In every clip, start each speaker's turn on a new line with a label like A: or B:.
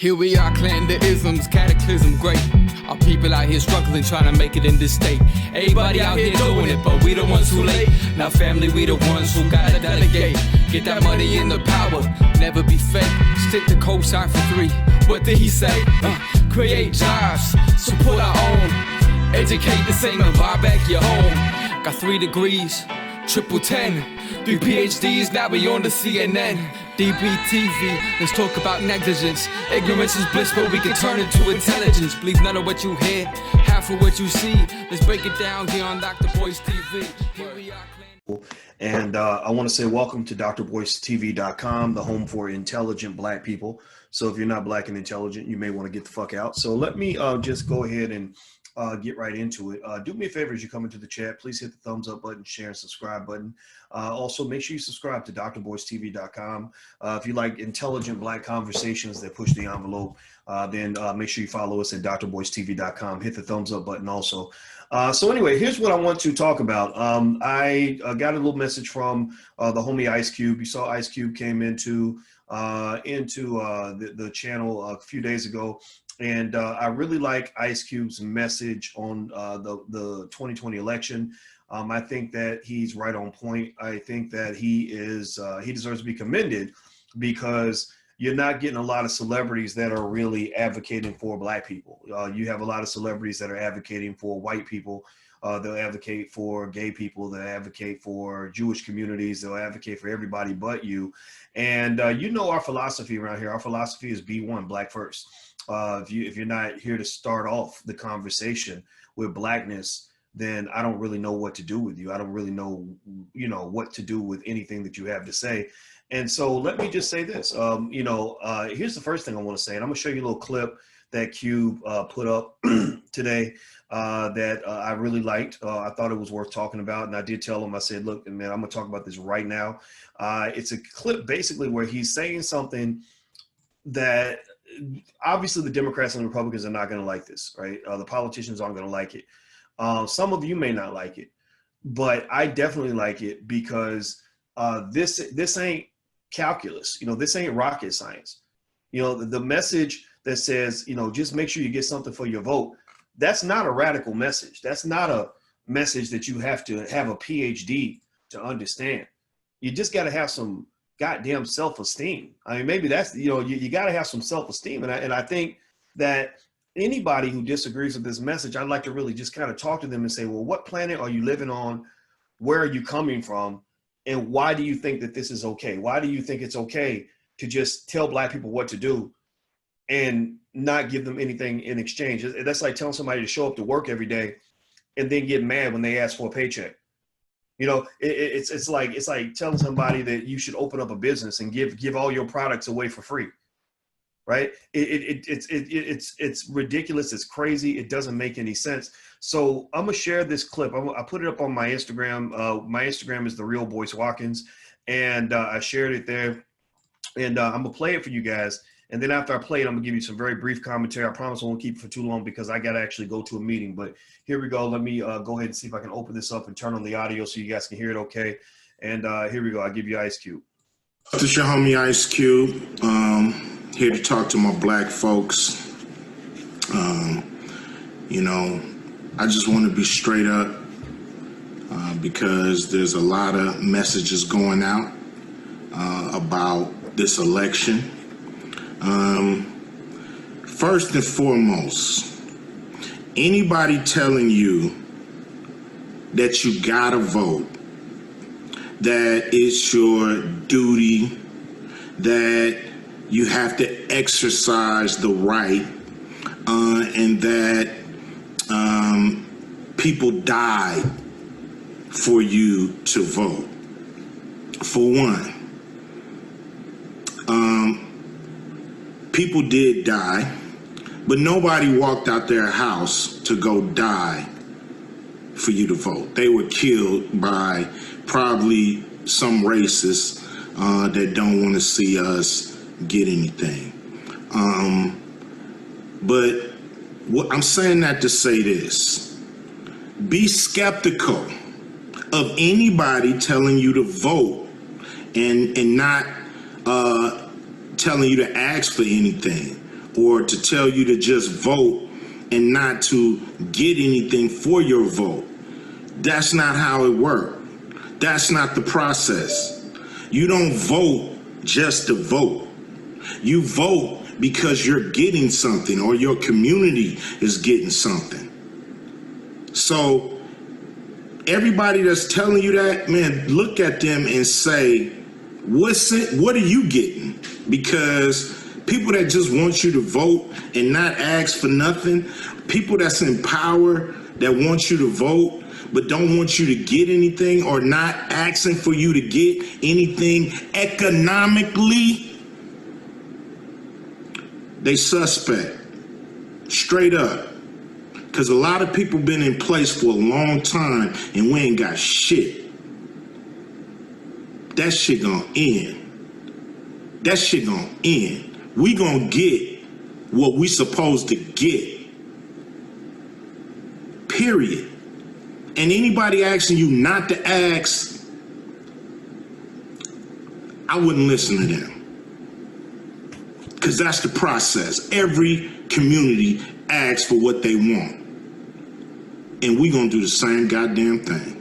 A: Here we are, clan the isms, cataclysm great. Our people out here struggling, trying to make it in this state. Everybody out here doing it, but we the ones who late. Now family, we the ones who gotta delegate. Get that money in the power, never be fake. Stick to cosign for 3. What did he say? Create jobs, support our own. Educate the same and buy back your home. Got 3 degrees, triple 10. 3 PhDs, now we on the CNN. DBTV, let's talk about negligence. Ignorance is bliss, but we can turn it to intelligence. Believe none of what you hear, half of what you see. Let's break it down here on Dr Boyce TV. Here we are.
B: And I want to say welcome to drboycetv.com, the home for intelligent black people. So if you're not black and intelligent, you may want to get the fuck out. So let me just go ahead and get right into it. Do me a favor as you come into the chat, please hit the thumbs up button, share, and subscribe button. Also, make sure you subscribe to drboycetv.com. If you like intelligent black conversations that push the envelope, then make sure you follow us at drboycetv.com. Hit the thumbs up button also. So anyway, here's what I want to talk about. I got a little message from the homie Ice Cube. You saw Ice Cube came into the channel a few days ago. And I really like Ice Cube's message on the 2020 election. I think that he's right on point. I think that he deserves to be commended because you're not getting a lot of celebrities that are really advocating for black people. You have a lot of celebrities that are advocating for white people. They'll advocate for gay people. They'll advocate for Jewish communities. They'll advocate for everybody but you. And you know our philosophy around here. Our philosophy is B1, black first. If you're not here to start off the conversation with blackness, then I don't really know what to do with you. I don't really know, what to do with anything that you have to say. And so let me just say this, here's the first thing I want to say, and I'm gonna show you a little clip that Cube put up today that I really liked. I thought it was worth talking about, and I did tell him, I said, look, man, I'm gonna talk about this right now. It's a clip basically where he's saying something that obviously the Democrats and the Republicans are not going to like this, right? The politicians aren't going to like it. Some of you may not like it, but I definitely like it because this ain't calculus. This ain't rocket science. The message that says, just make sure you get something for your vote. That's not a radical message. That's not a message that you have to have a PhD to understand. You just got to have some goddamn self-esteem. I mean, maybe that's, you got to have some self-esteem. And I think that anybody who disagrees with this message, I'd like to really just kind of talk to them and say, well, what planet are you living on? Where are you coming from? And why do you think that this is okay? Why do you think it's okay to just tell black people what to do and not give them anything in exchange? That's like telling somebody to show up to work every day and then get mad when they ask for a paycheck. It's like telling somebody that you should open up a business and give all your products away for free, right? It's ridiculous. It's crazy. It doesn't make any sense. So I'm gonna share this clip. I put it up on my Instagram. My Instagram is The Real Boyce Watkins, and I shared it there. And I'm gonna play it for you guys. And then after I play it, I'm gonna give you some very brief commentary. I promise I won't keep it for too long because I gotta actually go to a meeting. But here we go. Let me go ahead and see if I can open this up and turn on the audio so you guys can hear it okay. And here we go. I'll give you Ice Cube.
C: This is your homie Ice Cube. Here to talk to my black folks. I just want to be straight up because there's a lot of messages going out about this election. First and foremost, anybody telling you that you gotta vote, that it's your duty, that you have to exercise the right, and that people died for you to vote. For one, people did die, but nobody walked out their house to go die for you to vote. They were killed by probably some racists that don't want to see us get anything. But I'm saying that to say this. Be skeptical of anybody telling you to vote and not telling you to ask for anything. or to tell you to just vote and not to get anything for your vote. That's not how it works. That's not the process. You don't vote just to vote. You vote because you're getting something or your community is getting something. So everybody that's telling you that, man, look at them and say, what are you getting? Because people that just want you to vote and not ask for nothing, people that's in power that want you to vote but don't want you to get anything or not asking for you to get anything economically, they suspect, straight up. Because a lot of people been in place for a long time and we ain't got shit. That shit gonna end. That shit gonna end. We gonna get what we supposed to get. Period. And anybody asking you not to ask, I wouldn't listen to them. Because that's the process. Every community asks for what they want. And we gonna do the same goddamn thing.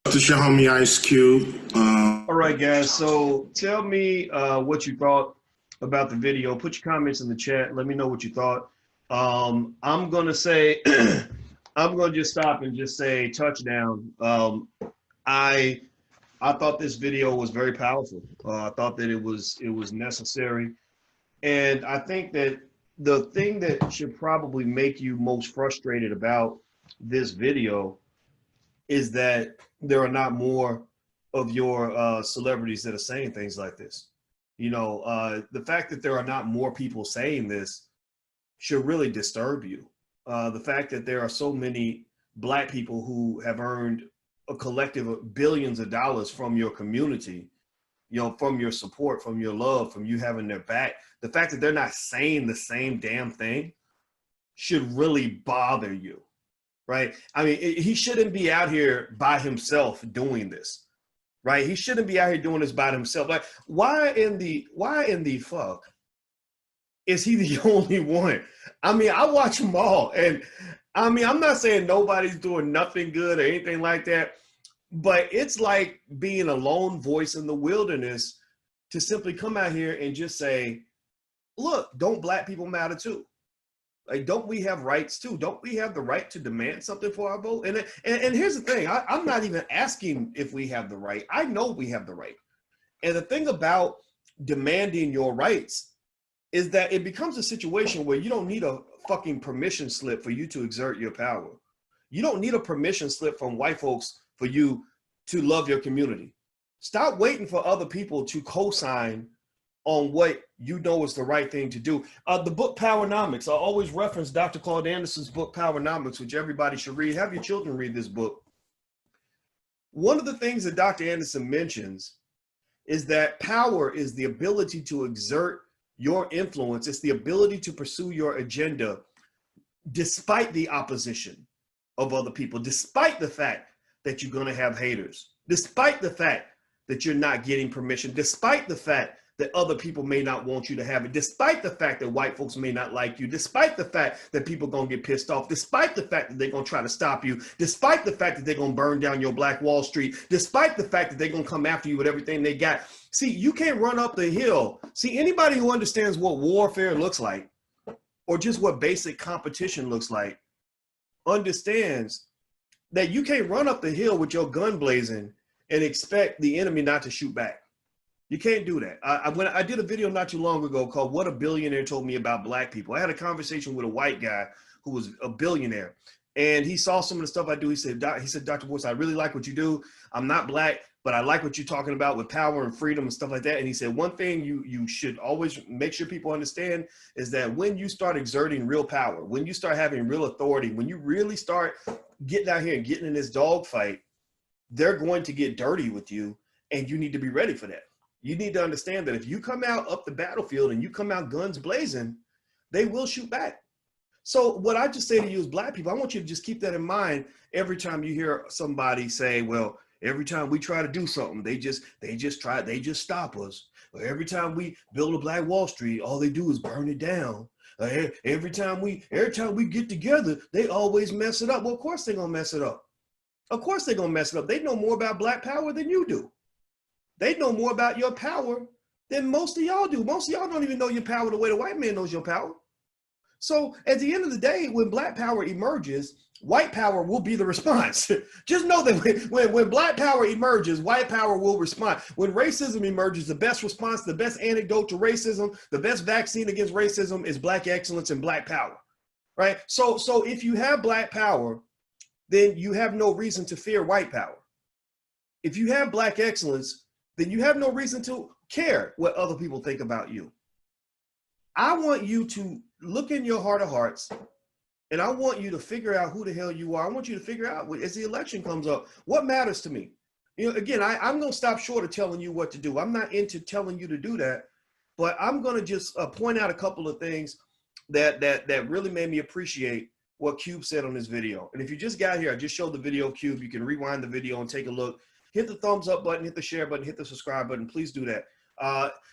C: This is your homie Ice Cube.
B: All right, guys. So tell me what you thought about the video. Put your comments in the chat. Let me know what you thought. I'm gonna say, I'm gonna just stop and just say touchdown. I thought this video was very powerful. I thought that it was necessary, and I think that the thing that should probably make you most frustrated about this video is that there are not more of your celebrities that are saying things like this. You know, the fact that there are not more people saying this should really disturb you. The fact that there are so many Black people who have earned a collective of billions of dollars from your community, you know, from your support, from your love, from you having their back, the fact that they're not saying the same damn thing should really bother you, right? I mean, he shouldn't be out here by himself doing this, right? He shouldn't be out here doing this by himself. Like, why in the fuck is he the only one? I mean, I watch them all, and I mean, I'm not saying nobody's doing nothing good or anything like that, but it's like being a lone voice in the wilderness to simply come out here and just say, look, don't Black people matter too? Like, don't we have rights too? Don't we have the right to demand something for our vote? And here's the thing, I'm not even asking if we have the right. I know we have the right. And the thing about demanding your rights is that it becomes a situation where you don't need a fucking permission slip for you to exert your power. You don't need a permission slip from white folks for you to love your community. Stop waiting for other people to co-sign on what you know is the right thing to do. The book Powernomics, I always reference Dr. Claude Anderson's book Powernomics, which everybody should read. Have your children read this book. One of the things that Dr. Anderson mentions is that power is the ability to exert your influence. It's the ability to pursue your agenda despite the opposition of other people, despite the fact that you're gonna have haters, despite the fact that you're not getting permission, despite the fact that other people may not want you to have it, despite the fact that white folks may not like you, despite the fact that people gonna get pissed off, despite the fact that they're gonna try to stop you, despite the fact that they're gonna burn down your Black Wall Street, despite the fact that they're gonna come after you with everything they got. See, you can't run up the hill. See, anybody who understands what warfare looks like, or just what basic competition looks like, understands that you can't run up the hill with your gun blazing and expect the enemy not to shoot back. You can't do that. When I did a video not too long ago called What a Billionaire Told Me About Black People, I had a conversation with a white guy who was a billionaire, and he saw some of the stuff I do. He said, Dr. Boyce, I really like what you do. I'm not Black, but I like what you're talking about with power and freedom and stuff like that. And he said, one thing you should always make sure people understand is that when you start exerting real power, when you start having real authority, when you really start getting out here and getting in this dogfight, they're going to get dirty with you, and you need to be ready for that. You need to understand that if you come out up the battlefield and you come out guns blazing, they will shoot back. So what I just say to you as Black people, I want you to just keep that in mind every time you hear somebody say, well, Every time we try to do something, they just stop us. Or every time we build a Black Wall Street, all they do is burn it down. Every time we get together, they always mess it up. Well, of course they're gonna mess it up. Of course they're gonna mess it up. They know more about Black power than you do. They know more about your power than most of y'all do. Most of y'all don't even know your power the way the white man knows your power. So at the end of the day, when Black power emerges, white power will be the response. Just know that when Black power emerges, white power will respond. When racism emerges, the best response, the best antidote to racism, the best vaccine against racism is Black excellence and Black power, right? So if you have Black power, then you have no reason to fear white power. If you have Black excellence, then you have no reason to care what other people think about you. I want you to look in your heart of hearts, and I want you to figure out who the hell you are. I want you to figure out, as the election comes up, what matters to me. You know, again, I'm going to stop short of telling you what to do. I'm not into telling you to do that, but I'm going to just point out a couple of things that really made me appreciate what Cube said on this video. And if you just got here, I just showed the video of Cube. You can rewind the video and take a look. Hit the thumbs up button, hit the share button, hit the subscribe button. Please do that.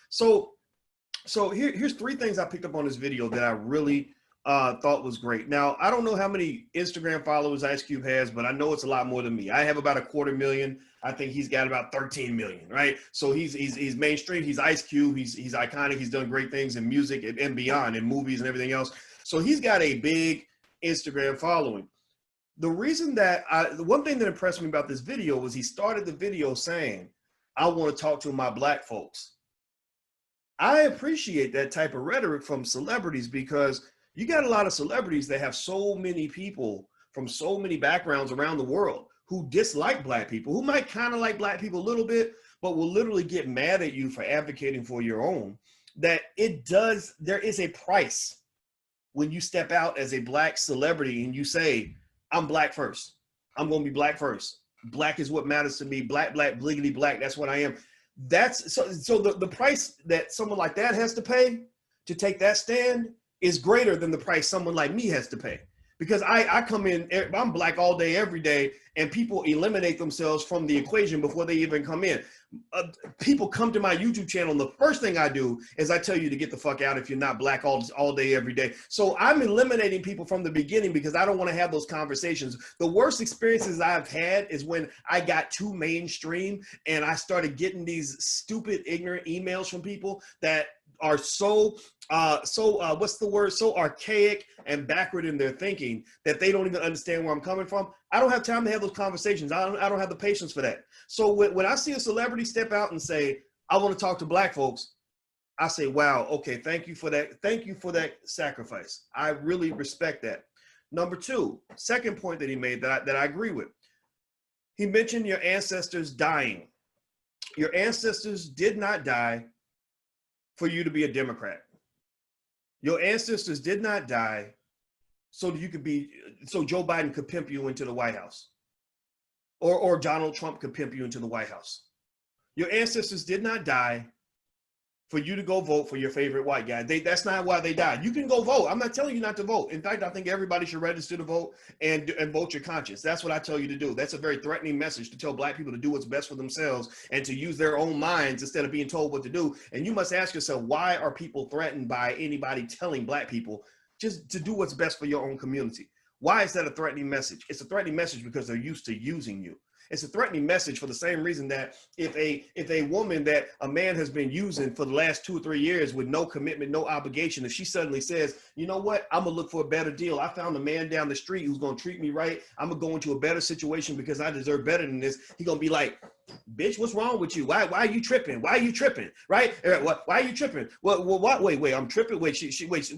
B: So here's 3 things I picked up on this video that I really thought was great. Now, I don't know how many Instagram followers Ice Cube has, but I know it's a lot more than me. I have about 250,000. I think he's got about 13 million, right? So he's mainstream. He's Ice Cube. He's iconic. He's done great things in music and beyond, in movies and everything else. So he's got a big Instagram following. The reason that the one thing that impressed me about this video was he started the video saying, I want to talk to my Black folks. I appreciate that type of rhetoric from celebrities, because you got a lot of celebrities that have so many people from so many backgrounds around the world who dislike Black people, who might kind of like Black people a little bit, but will literally get mad at you for advocating for your own. That there is a price when you step out as a Black celebrity and you say, I'm Black first. I'm going to be Black first. Black is what matters to me. Black, bliggity black. That's what I am. That's so the price that someone like that has to pay to take that stand is greater than the price someone like me has to pay. Because I come in, I'm Black all day, every day, and people eliminate themselves from the equation before they even come in. People come to my YouTube channel, and the first thing I do is I tell you to get the fuck out if you're not Black all day, every day. So I'm eliminating people from the beginning because I don't want to have those conversations. The worst experiences I've had is when I got too mainstream and I started getting these stupid, ignorant emails from people that are so archaic and backward in their thinking that they don't even understand where I'm coming from. I don't have time to have those conversations. I don't have the patience for that. So when I see a celebrity step out and say, I want to talk to Black folks, I say, wow, okay, thank you for that. Thank you for that sacrifice. I really respect that. Number 2, second point that he made that I agree with. He mentioned your ancestors dying. Your ancestors did not die for you to be a Democrat. Your ancestors did not die so that you could be, so Joe Biden could pimp you into the White House, or Donald Trump could pimp you into the White House. Your ancestors did not die for you to go vote for your favorite white guy. That's not why they died. You can go vote. I'm not telling you not to vote. In fact, I think everybody should register to vote and vote your conscience. That's what I tell you to do. That's a very threatening message to tell Black people to do what's best for themselves and to use their own minds instead of being told what to do. And you must ask yourself, why are people threatened by anybody telling Black people just to do what's best for your own community? Why is that a threatening message? It's a threatening message because they're used to using you. It's a threatening message for the same reason that if a woman that a man has been using for the last 2 or 3 years with no commitment, no obligation, if she suddenly says, you know what, I'm gonna look for a better deal. I found a man down the street who's gonna treat me right. I'm gonna go into a better situation because I deserve better than this. He gonna be like, bitch, what's wrong with you? Why are you tripping? Why are you tripping? Right? Why are you tripping? What? Wait, I'm tripping. Wait,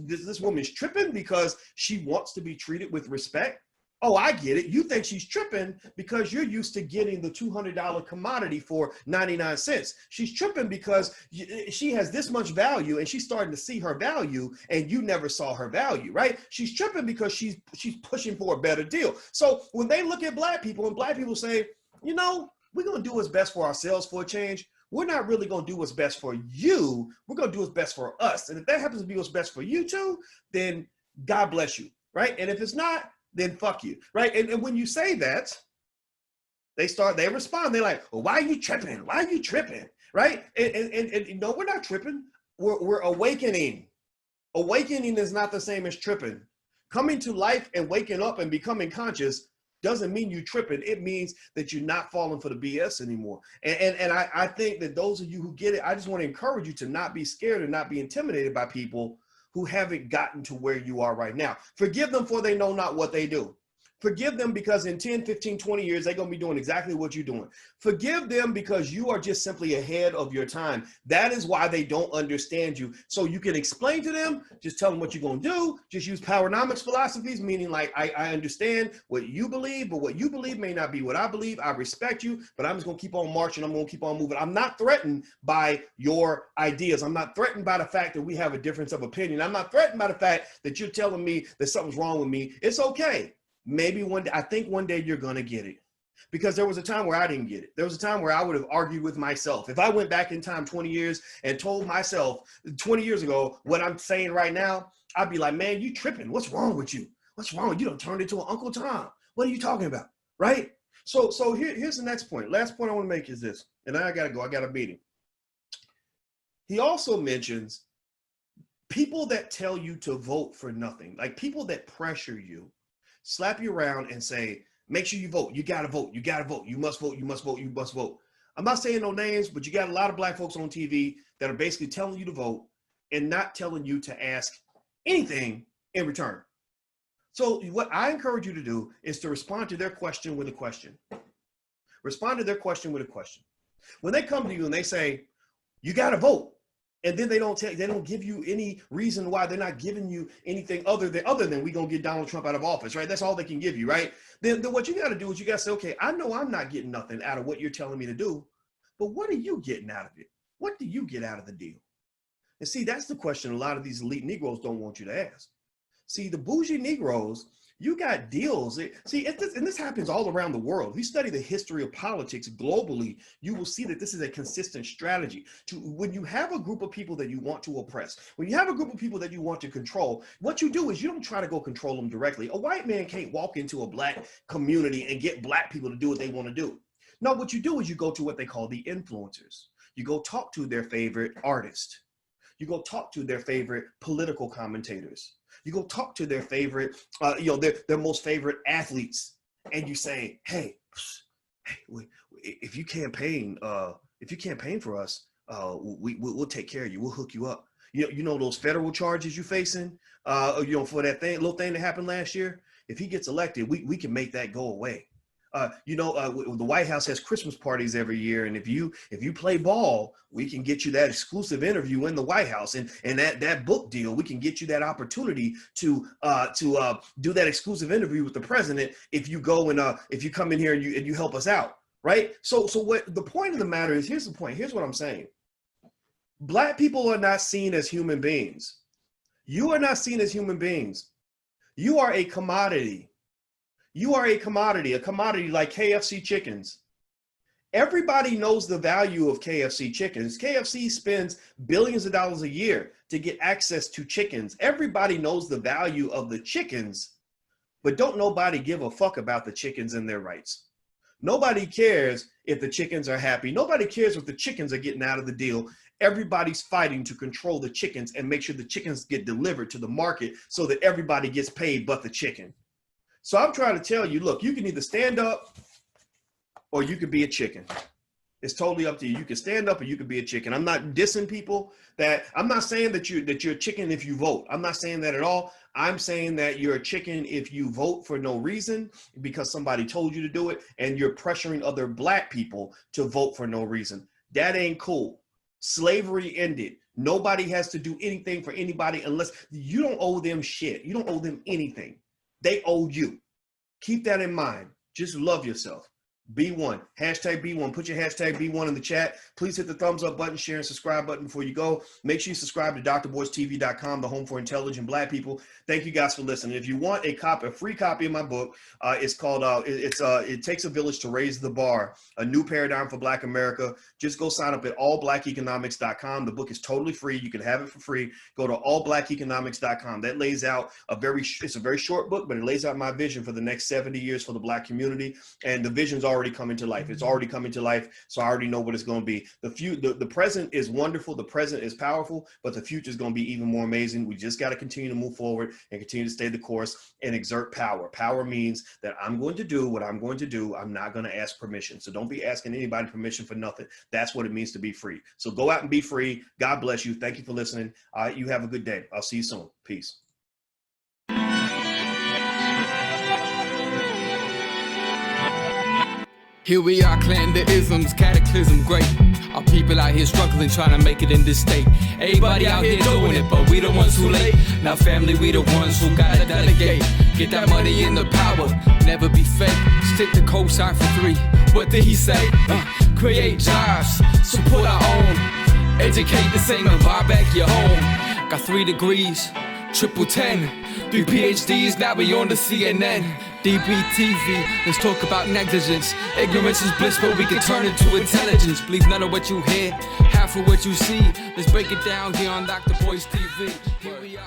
B: this woman's tripping because she wants to be treated with respect. Oh, I get it. You think she's tripping because you're used to getting the $200 commodity for 99 cents. She's tripping because she has this much value and she's starting to see her value and you never saw her value, right? She's tripping because she's pushing for a better deal. So when they look at Black people and Black people say, you know, we're going to do what's best for ourselves for a change. We're not really going to do what's best for you. We're going to do what's best for us. And if that happens to be what's best for you too, then God bless you, right? And if it's not, then fuck you, right? And when you say that, They respond. They're like, well, why are you tripping? Why are you tripping? Right? And no, we're not tripping. We're awakening. Awakening is not the same as tripping. Coming to life and waking up and becoming conscious doesn't mean you tripping. It means that you're not falling for the BS anymore. And I think that those of you who get it, I just want to encourage you to not be scared and not be intimidated by people who haven't gotten to where you are right now. Forgive them for they know not what they do. Forgive them because in 10, 15, 20 years, they're going to be doing exactly what you're doing. Forgive them because you are just simply ahead of your time. That is why they don't understand you. So you can explain to them, just tell them what you're going to do. Just use powernomics philosophies, meaning like, I understand what you believe, but what you believe may not be what I believe. I respect you, but I'm just going to keep on marching. I'm going to keep on moving. I'm not threatened by your ideas. I'm not threatened by the fact that we have a difference of opinion. I'm not threatened by the fact that you're telling me that something's wrong with me. It's okay. Maybe one day, I think one day you're going to get it, because there was a time where I didn't get it. There was a time where I would have argued with myself. If I went back in time 20 years and told myself 20 years ago what I'm saying right now, I'd be like, man, you tripping. What's wrong with you? What's wrong? You done turned into an Uncle Tom. What are you talking about? Right? So here's the next point. Last point I want to make is this, and then I got to go. I got a meeting. He also mentions people that tell you to vote for nothing, like people that pressure you, slap you around and say, make sure you vote. You got to vote. You got to vote. You must vote. You must vote. You must vote. I'm not saying no names, but you got a lot of black folks on TV that are basically telling you to vote and not telling you to ask anything in return. So what I encourage you to do is to respond to their question with a question. Respond to their question with a question. When they come to you and they say, you got to vote, and then they don't give you any reason why, they're not giving you anything other than we gonna get Donald Trump out of office, right? That's all they can give you, right? Then what you got to do is you got to say, okay, I know I'm not getting nothing out of what you're telling me to do, but what are you getting out of it? What do you get out of the deal? And see, that's the question a lot of these elite Negroes don't want you to ask. See, the bougie Negroes, you got deals. See, and this happens all around the world. If you study the history of politics globally, you will see that this is a consistent strategy. When you have a group of people that you want to oppress, when you have a group of people that you want to control, what you do is you don't try to go control them directly. A white man can't walk into a black community and get black people to do what they want to do. No, what you do is you go to what they call the influencers. You go talk to their favorite artist. You go talk to their favorite political commentators. You go talk to their favorite, their most favorite athletes, and you say, hey, if you campaign for us, we'll take care of you. We'll hook you up. You know those federal charges you facing, for that little thing that happened last year. If he gets elected, we can make that go away. The White House has Christmas parties every year, and if you play ball, we can get you that exclusive interview in the White House, and that book deal, we can get you that opportunity to do that exclusive interview with the president if you go and if you come in here and you help us out, right? So what the point of the matter is, here's the point. Here's what I'm saying. Black people are not seen as human beings. You are not seen as human beings. You are a commodity. You are a commodity like KFC chickens. Everybody knows the value of KFC chickens. KFC spends billions of dollars a year to get access to chickens. Everybody knows the value of the chickens, but don't nobody give a fuck about the chickens and their rights. Nobody cares if the chickens are happy. Nobody cares if the chickens are getting out of the deal. Everybody's fighting to control the chickens and make sure the chickens get delivered to the market so that everybody gets paid but the chicken. So I'm trying to tell you, look, you can either stand up or you could be a chicken. It's totally up to you. You can stand up or you can be a chicken. I'm not dissing people I'm not saying that you're a chicken if you vote. I'm not saying that at all. I'm saying that you're a chicken if you vote for no reason because somebody told you to do it and you're pressuring other black people to vote for no reason. That ain't cool. Slavery ended. Nobody has to do anything for anybody unless you don't owe them shit. You don't owe them anything. They owe you. Keep that in mind. Just love yourself. Be one. Hashtag be one. Put your hashtag be one in the chat. Please hit the thumbs up button, share, and subscribe button before you go. Make sure you subscribe to drboycetv.com, the home for intelligent black people. Thank you guys for listening. If you want a free copy of my book, it's called It Takes a Village to Raise the Bar, A New Paradigm for Black America. Just go sign up at allblackeconomics.com. The book is totally free. You can have it for free. Go to allblackeconomics.com. That lays out it's a very short book, but it lays out my vision for the next 70 years for the black community. And the vision's already already coming to life. It's already coming to life. So I already know what it's going to be. The present is wonderful. The present is powerful, but the future is going to be even more amazing. We just got to continue to move forward and continue to stay the course and exert power. Power means that I'm going to do what I'm going to do. I'm not going to ask permission. So don't be asking anybody permission for nothing. That's what it means to be free. So go out and be free. God bless you. Thank you for listening. You have a good day. I'll see you soon. Peace.
A: Here we are, clan the isms, cataclysm great. Our people out here struggling, trying to make it in this state. Everybody out here doing it, but we the ones who late. Now family, we the ones who gotta delegate. Get that money in the power, never be fake. Stick to cosign for 3. What did he say? Create jobs, support our own. Educate the same and buy back your home. Got 3 degrees, triple 10. 3 PhDs, now we on the CNN. DBTV, let's talk about negligence. Ignorance is bliss, but we can turn it to intelligence. Believe none of what you hear, half of what you see. Let's break it down here on Dr. Boyce TV. Here we are.